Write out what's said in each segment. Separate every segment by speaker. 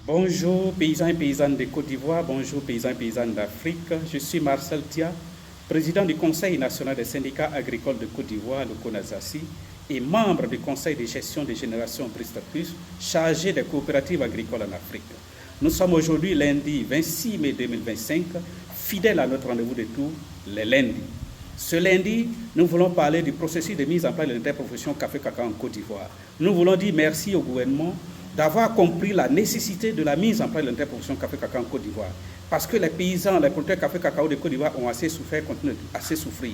Speaker 1: Bonjour paysans et paysannes de Côte d'Ivoire, bonjour paysans et paysannes d'Afrique. Je suis Marcel Tia, président du Conseil national des syndicats agricoles de Côte d'Ivoire, le CONASACI, et membre du Conseil de gestion des générations Bristatus, chargé des coopératives agricoles en Afrique. Nous sommes aujourd'hui lundi 26 mai 2025, fidèles à notre rendez-vous de tous les lundis. Ce lundi, nous voulons parler du processus de mise en place de l'interprofession café-cacao en Côte d'Ivoire. Nous voulons dire merci au gouvernement d'avoir compris la nécessité de la mise en place de l'interprofession café-cacao en Côte d'Ivoire. Parce que les paysans, les producteurs café-cacao de Côte d'Ivoire ont assez souffert, continuent assez souffrir.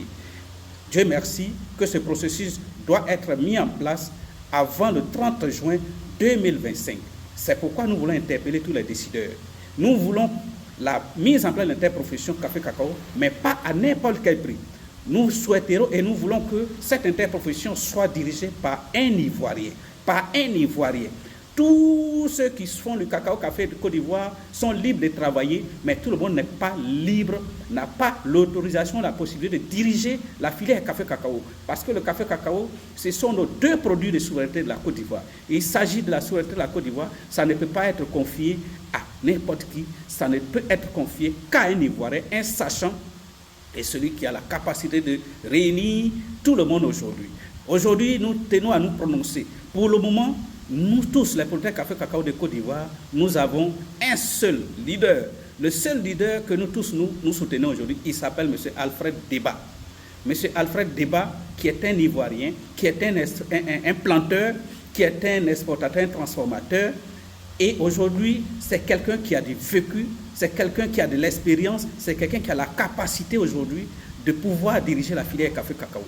Speaker 1: Dieu merci que ce processus doit être mis en place avant le 30 juin 2025. C'est pourquoi nous voulons interpeller tous les décideurs. Nous voulons la mise en place de l'interprofession café-cacao, mais pas à n'importe quel prix. Nous souhaiterons et nous voulons que cette interprofession soit dirigée par un Ivoirien. Par un Ivoirien. Tous ceux qui font le cacao-café de Côte d'Ivoire sont libres de travailler, mais tout le monde n'est pas libre, n'a pas l'autorisation, la possibilité de diriger la filière café-cacao. Parce que le café-cacao, ce sont nos deux produits de souveraineté de la Côte d'Ivoire. Il s'agit de la souveraineté de la Côte d'Ivoire, ça ne peut pas être confié à n'importe qui, ça ne peut être confié qu'à un Ivoirien, un sachant, et celui qui a la capacité de réunir tout le monde aujourd'hui. Aujourd'hui, nous tenons à nous prononcer. Pour le moment, nous tous, les producteurs café-cacao de Côte d'Ivoire, nous avons un seul leader. Le seul leader que nous tous nous soutenons aujourd'hui, il s'appelle M. Alfred Débat. M. Alfred Débat, qui est un Ivoirien, qui est un planteur, qui est un exportateur, un transformateur. Et aujourd'hui, c'est quelqu'un qui a du vécu, c'est quelqu'un qui a de l'expérience, c'est quelqu'un qui a la capacité aujourd'hui de pouvoir diriger la filière café-cacao.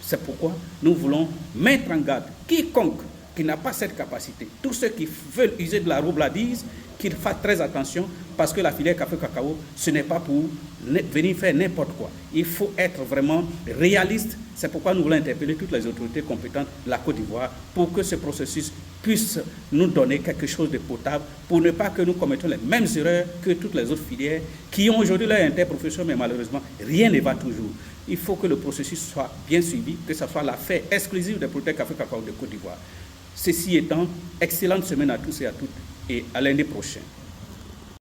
Speaker 1: C'est pourquoi nous voulons mettre en garde quiconque qui n'a pas cette capacité. Tous ceux qui veulent user de la roubladise, qu'ils fassent très attention, parce que la filière café-cacao, ce n'est pas pour venir faire n'importe quoi. Il faut être vraiment réaliste. C'est pourquoi nous voulons interpeller toutes les autorités compétentes de la Côte d'Ivoire pour que ce processus puisse nous donner quelque chose de potable, pour ne pas que nous commettons les mêmes erreurs que toutes les autres filières qui ont aujourd'hui leur interprofession, mais malheureusement, rien ne va toujours. Il faut que le processus soit bien suivi, que ce soit l'affaire exclusive des producteurs café-cacao de Côte d'Ivoire. Ceci étant, excellente semaine à tous et à toutes et à lundi prochain.